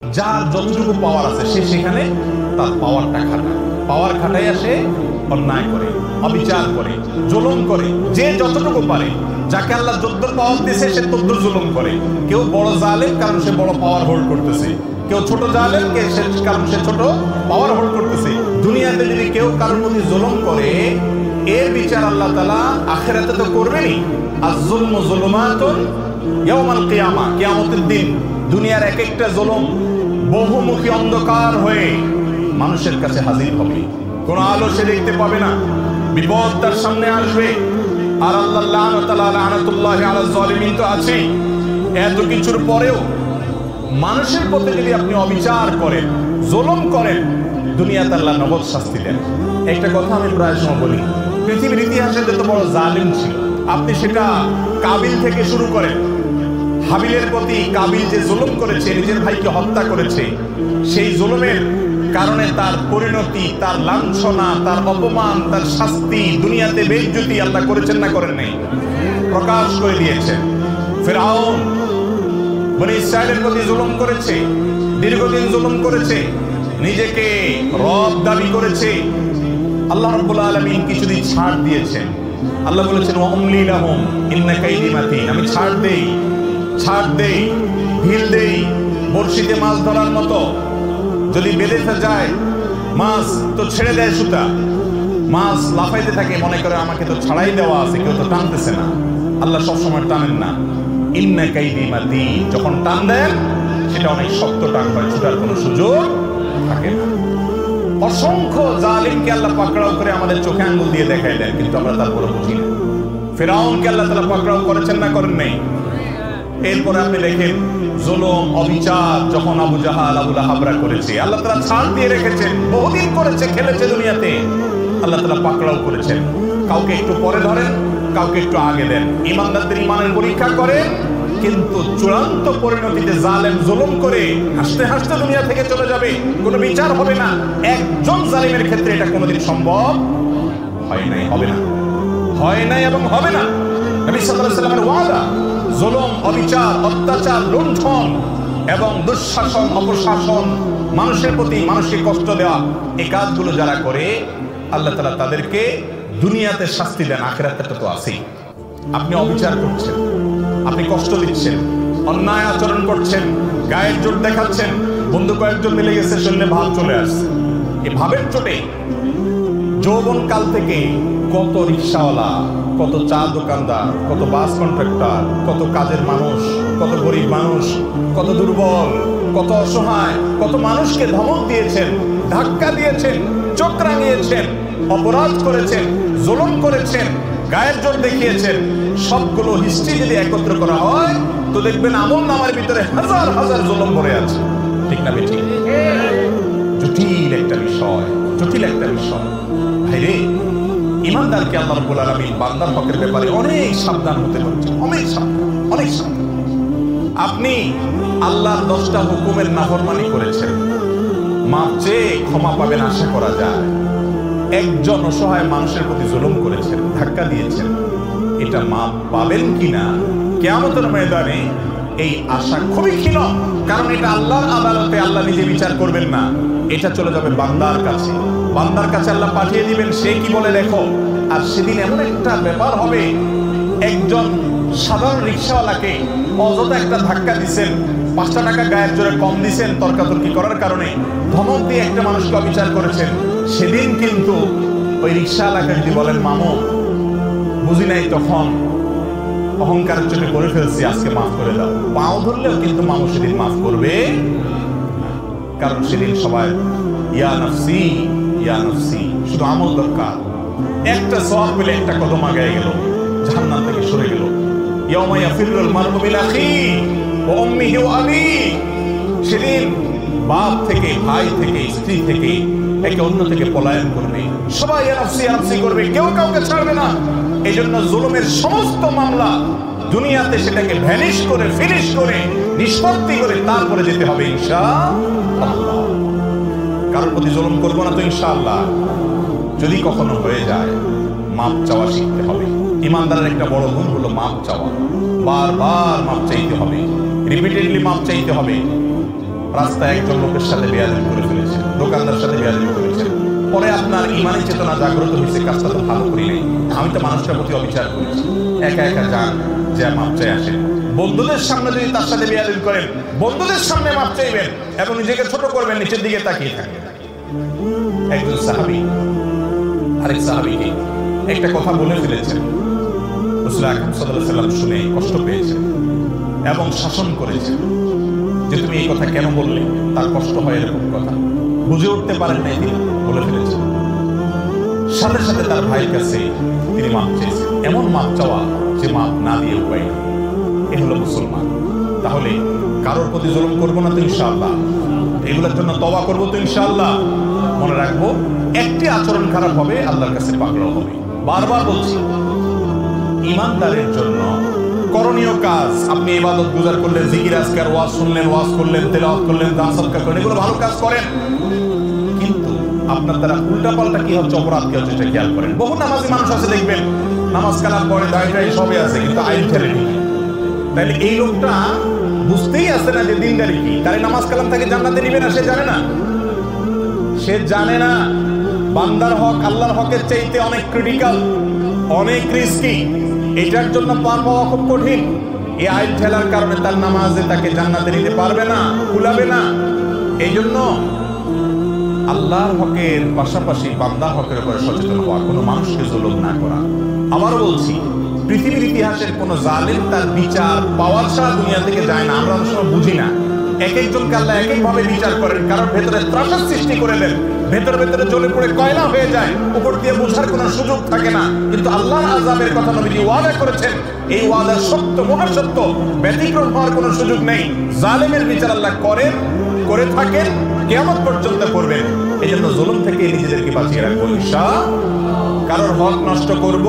যার যতটুকু পাওয়ার আছে সে সেখানে তার পাওয়ারটা খাটায়, পাওয়ার খাটাইয়া সে অন্যায় করে, অবিচার করে, জুলুম করে, যে যতটুকু পারে। যাকে আল্লাহ যদ্দুর পাওয়ার দিয়েছে সে তদ্দুর জুলুম করে। কেউ বড় জালেম কারণ সে বড় পাওয়ার হোল্ড করতেছে, কেউ ছোট জালেম কারণ সে ছোট পাওয়ার হোল্ড করতেছে। দুনিয়াতে যদি কেউ কারোর প্রতি জুলুম করে, এর বিচার আল্লাহ তাআলা আখিরাতে তো করবেনই। আয-যুলমু যুলুমাতুন ইয়াওমাল কিয়ামা, কিয়ামতের দিন দুনিয়ার এক একটা জুলুম বহুমুখী অন্ধকার হয়ে মানুষের কাছে হাজির হবে। কোন আলো সে দেখতে পাবে না, বিপদ তার সামনে আসবে। আর আল্লাহ লানাতুল্লাহি আলা যালিমিন তো আছেই। এত কিছুর পরেও মানুষের প্রতি যদি আপনি অবিচার করেন, জুলুম করেন, দুনিয়াতে আল্লাহ নগদ শাস্তি দেন। একটা কথা আমি প্রায় সময় বলি, পৃথিবীর ইতিহাসে যত বড় জালিম ছিল, আপনি সেটা কাবিল থেকে শুরু করেন। হাবিলের প্রতি কাবিল যে জুলুম করেছে, নিজের ভাইকে হত্যা করেছে, সেই জুলুমের কারণে তার পরিণতি, তার লাঞ্ছনা, তার অপমান, তার শাস্তি, দুনিয়াতে বেইজ্জতি আল্লাহ করেছেন না করেন নাই? প্রকাশ করে দিয়েছেন। ফিরআউন বনি ইসরাইলের প্রতি জুলুম করেছে, দীর্ঘদিন জুলুম করেছে, নিজেকে রব দাবি করেছে। আল্লাহ রাব্বুল আলামিন কিছুদিন ছাড় দিয়েছেন। আল্লাহ বলেছেন ওয়ামলি লাহুম ইন্না কাইদি মাতিন, আমি ছাড় দেই, ঢিল দেই, বড়শিতে মাছ ধরার মতো। যদি বেঁধে যায় মাছ তো ছেড়ে দেয় সুতা, মাছ লাফাইতে থাকে, মনে করে আমাকে তো ছাড়াই দেওয়া আছে, কেউ তো টানতেছে না। আল্লাহ সবসময় টানেন না। ইন্না কাইদি মাতিন, যখন টান দেন সেটা অনেক শক্ত টান হয়, ছুটার কোনো সুযোগ থাকে না। অসংখ্য জালিমকে আল্লাহ পাকড়াও করে আমাদের চোখে আঙ্গুল দিয়ে দেখাই দেন, কিন্তু আমরা তারপরে বুঝি না। ফিরআউনকে আল্লাহ তাআলা পাকড়াও করেছেন না করেন নাই? এরপরে আপনি দেখেন জুলুম, অবিচার যখন আবু জাহাল, আবু লাহাবরা করেছে, আল্লাহ তাআলা ছাড় দিয়ে রেখেছেন। বহুদিন করেছে, খেলেছে দুনিয়াতে, আল্লাহ তাআলা পাকড়াও করেছেন। কাউকে একটু পরে ধরেন, কাউকে একটু আগে দেন। ঈমানদারদের ঈমানের পরীক্ষা করেন, কিন্তু চূড়ান্ত পরিণতিতে জালেম জুলুম করে হাসতে হাসতে দুনিয়া থেকে চলে যাবে, কোনো বিচার হবে না। একজন জালিমের ক্ষেত্রে এটা কোনোদিন সম্ভব হয় নাই, হবে না, হয় নাই এবং হবে না। নবী সাল্লাল্লাহু আলাইহি ওয়াসাল্লামের ওয়াদা, জুলুম, অবিচার, অত্যাচার, লুণ্ঠন এবং দুঃশাসন, অপশাসন, মানুষের প্রতি মানুষকে কষ্ট দেওয়া, এই কাজগুলো যারা করে আল্লাহ তাআলা তাদেরকে দুনিয়াতে শাস্তি দেন, আখিরাতে তো আছেই। আপনি অবিচার করছেন, আপনি কষ্ট দিচ্ছেন, অন্যায় আচরণ করছেন, গায়ের জোর দেখাচ্ছেন, বন্ধু কয়েকজন মিলে গেছে, শরীরে ভাব চলে আসছে। এই ভাবের চোটে যৌবন কাল থেকে কত রিকশাওয়ালা, কত চা দোকানদার, কত বাস কন্ট্রাক্টর, কত কাজের মানুষ, কত গরিব মানুষ, কত দুর্বল, কত অসহায়, কত মানুষকে ধমক দিয়েছেন, ধাক্কা দিয়েছেন, চোখ রাঙিয়েছেন, অপরাধ করেছেন, জুলুম করেছেন, গায়ের জোর দেখিয়েছেন। সবগুলো হিস্ট্রি যদি একত্র করা হয় তো দেখবেন আমল নামার ভিতরে হাজার হাজার জুলুম ভরে আছে। ঠিক না বেঠিক? জটিল একটা বিষয়, জটিল একটা বিষয়। ভাইরে, ঈমানদারকে আল্লাহ রাব্বুল আলামিন বান্দার হকের ব্যাপারে অনেক সাবধান হতে বলেছেন, অনেক সাবধান, অনেক সাবধান। আপনি আল্লাহর 10টা হুকুমের নাফরমানি করেছেন, মাপ চেয়ে ক্ষমা পাবেন আশা করা যায়। একজন অসহায় মানুষের প্রতি জুলুম করেছেন, ধাক্কা দিয়েছেন, এটা মাপ পাবেন কিনা কিয়ামতের ময়দানে এই আশা খুবই ক্ষীণ। কারণ এটা আল্লাহর আদালতে আল্লাহ নিজে বিচার করবেন না, এটা চলে যাবে বান্দার কাছে। বান্দার কাছে আল্লাহ পাঠিয়ে দিবেন, সে কি বলে দেখো। আর সেদিন এমন একটা ব্যাপার হবে, একজন সাধারণ রিকশাওয়ালাকে অযথা একটা ধাক্কা দিচ্ছেন, 5টা টাকা গায়ের জোরে কম দিচ্ছেন তর্কাতর্কি করার কারণে, ধমক দিয়ে একটা মানুষকে অবিচার করেছেন। সেদিন কিন্তু ওই রিকশাওয়ালাকে যদি বলেন মামু বুঝি নাই, তখন অহংকারের চোখে করে ফেলছি, আজকে মাফ করে দাও, পাও ধরলেও কিন্তু মামু সেদিন মাফ করবে। কারণ সেদিন সবাই ইয়া নাফসি, ইয়া নাফসি, শুধু আমল দরকার। একটা সওয়াব পেলে একটা কদম আগায় গেল, জাহান্নাম থেকে সরে গেল। ইয়াউমা ইয়াফিরুল মারউ মিন আখিহি ওয়া উম্মিহি ওয়া আবিহি, সেদিন বাপ থেকে, ভাই থেকে, স্ত্রী থেকে, একে অন্য থেকে পলায়ন করবে, সবাই ইয়া নাফসি, ইয়া নাফসি করবে, কেউ কাউকে ছাড়বে না। এই জন্য জুলুমের সমস্ত মামলা দুনিয়াতে সেটাকে ভ্যানিশ করে, ফিনিশ করে, নিষ্পত্তি করে তারপরে যেতে হবে ইনশাআল্লাহ। কারোর প্রতি জুলুম করবো না তো ইনশাআল্লাহ। যদি কখনো হয়ে যায়, মাপ চাওয়া শিখতে হবে। ঈমানদারের একটা বড় গুণ হলো মাপ চাওয়া। বারবার মাপ চাইতে হবে, রিপিটেডলি মাপ চাইতে হবে। রাস্তায় একজন লোকের সাথে বেয়াদবি করে ফেলেছেন, দোকানদার সাথে বেয়াদবি করেছেন, পরে আপনার ইমানি চেতনা জাগ্রত হয়েছে, কাজটা তো ভালো করি নাই, আমি তো মানুষটার প্রতি অবিচার করেছি, একা একা যান, যা মাপ চাই আসেন। বন্ধুদের সামনে যদি তার সাথে বেয়াদবি করেন, বন্ধুদের সামনে মাপ চাইবেন এবং নিজেকে ছোট করবেন, নিচের দিকে তাকিয়ে থাকবেন। একজন সাহাবী আরেক সাহাবীকে একটা কথা বলে ফেলেছেন, রাসূল আকরাম সাল্লাল্লাহু আলাইহি ওয়াসাল্লাম শুনে কষ্ট পেয়েছেন এবং শাসন করেছেন যে তুমি এই কথা কেন বললে, তার কষ্ট হয় এরকম কথা বুঝে উঠতে পারেন নাই, তিনি বলে ফেলেছেন। সাথে সাথে তার ভাইয়ের কাছে তিনি মাপ চেয়েছেন, এমন মাপ চাওয়া যে মাপ না দিয়ে উপায় নেই। এ হলো মুসলমান। তাহলে কারোর প্রতি জুলুম করবো না তো ইনশাআল্লাহ, এগুলোর জন্য তওবা করবো তো ইনশাআল্লাহ। মনে রাখবো, একটি আচরণ খারাপ হবে আল্লাহর কাছে পাকড়াও হবে। বারবার বলছি, ঈমানদারের জন্য করণীয় কাজ, আপনি ইবাদত গুজার করলেন, জিকির আজকার, ওয়াজ শুনলেন, ওয়াজ করলেন, তেলাওয়াত করলেন, দান সদকা করলেন, এগুলো ভালো কাজ করেন, কিন্তু আপনার দ্বারা উল্টাপাল্টা কি হচ্ছে, অপরাধ কি হচ্ছে সেটা খেয়াল করেন। বহু নামাজি মানুষ আছে দেখবেন, নামাজ কালাম পড়ে, দাঁড়িয়ে সবই আছে, কিন্তু আইন খেলে নেই। তাহলে এই লোকটা বুঝতেই আসে না যে দিনদারি কি, তাই নামাজ কালাম তাকে জান্নাতে নিবে না, সে জানে না। সে জানে না বান্দার হক আল্লাহর হকের চাইতে অনেক ক্রিটিক্যাল, অনেক রিস্কি, এটার জন্য পার পাওয়া খুব কঠিন। এই আইন ঠেলার কারণে তার নামাজে তাকে জান্নাতে নিতে পারবে না, কুলাবে না। এই জন্য আল্লাহর হকের পাশাপাশি বান্দার হকের উপরে সচেতন হওয়া, কোনো মানুষকে জুলুম না করা। আবারও বলছি, পৃথিবীর ইতিহাসের কোন জালেম তার বিচার পাওয়ার ছাড়া দুনিয়া থেকে যায় না। আমরা অনেক সময় বুঝি না, এক একজনকে আল্লাহ এক এক ভাবে বিচার করেন, কারণ ভেতরে ত্রাসের সৃষ্টি করে দেন, ভেতরে ভেতরে জ্বলে পড়ে কয়লা হয়ে যায়, উপর দিয়ে বোঝার কোনো সুযোগ থাকে না। কিন্তু আল্লাহর আযাবের কথা নবীজি ওয়াদা করেছেন, এই ওয়াদা সত্য, মহাসত্য, ব্যতিক্রম হওয়ার কোনো সুযোগ নেই। জালেমের বিচার আল্লাহ করেন, করে থাকেন, কিয়ামত পর্যন্ত করবেন। এই জন্য জুলুম থেকে নিজেদেরকে বাঁচিয়ে রাখবো ইনশাআল্লাহ। কারোর হক নষ্ট করব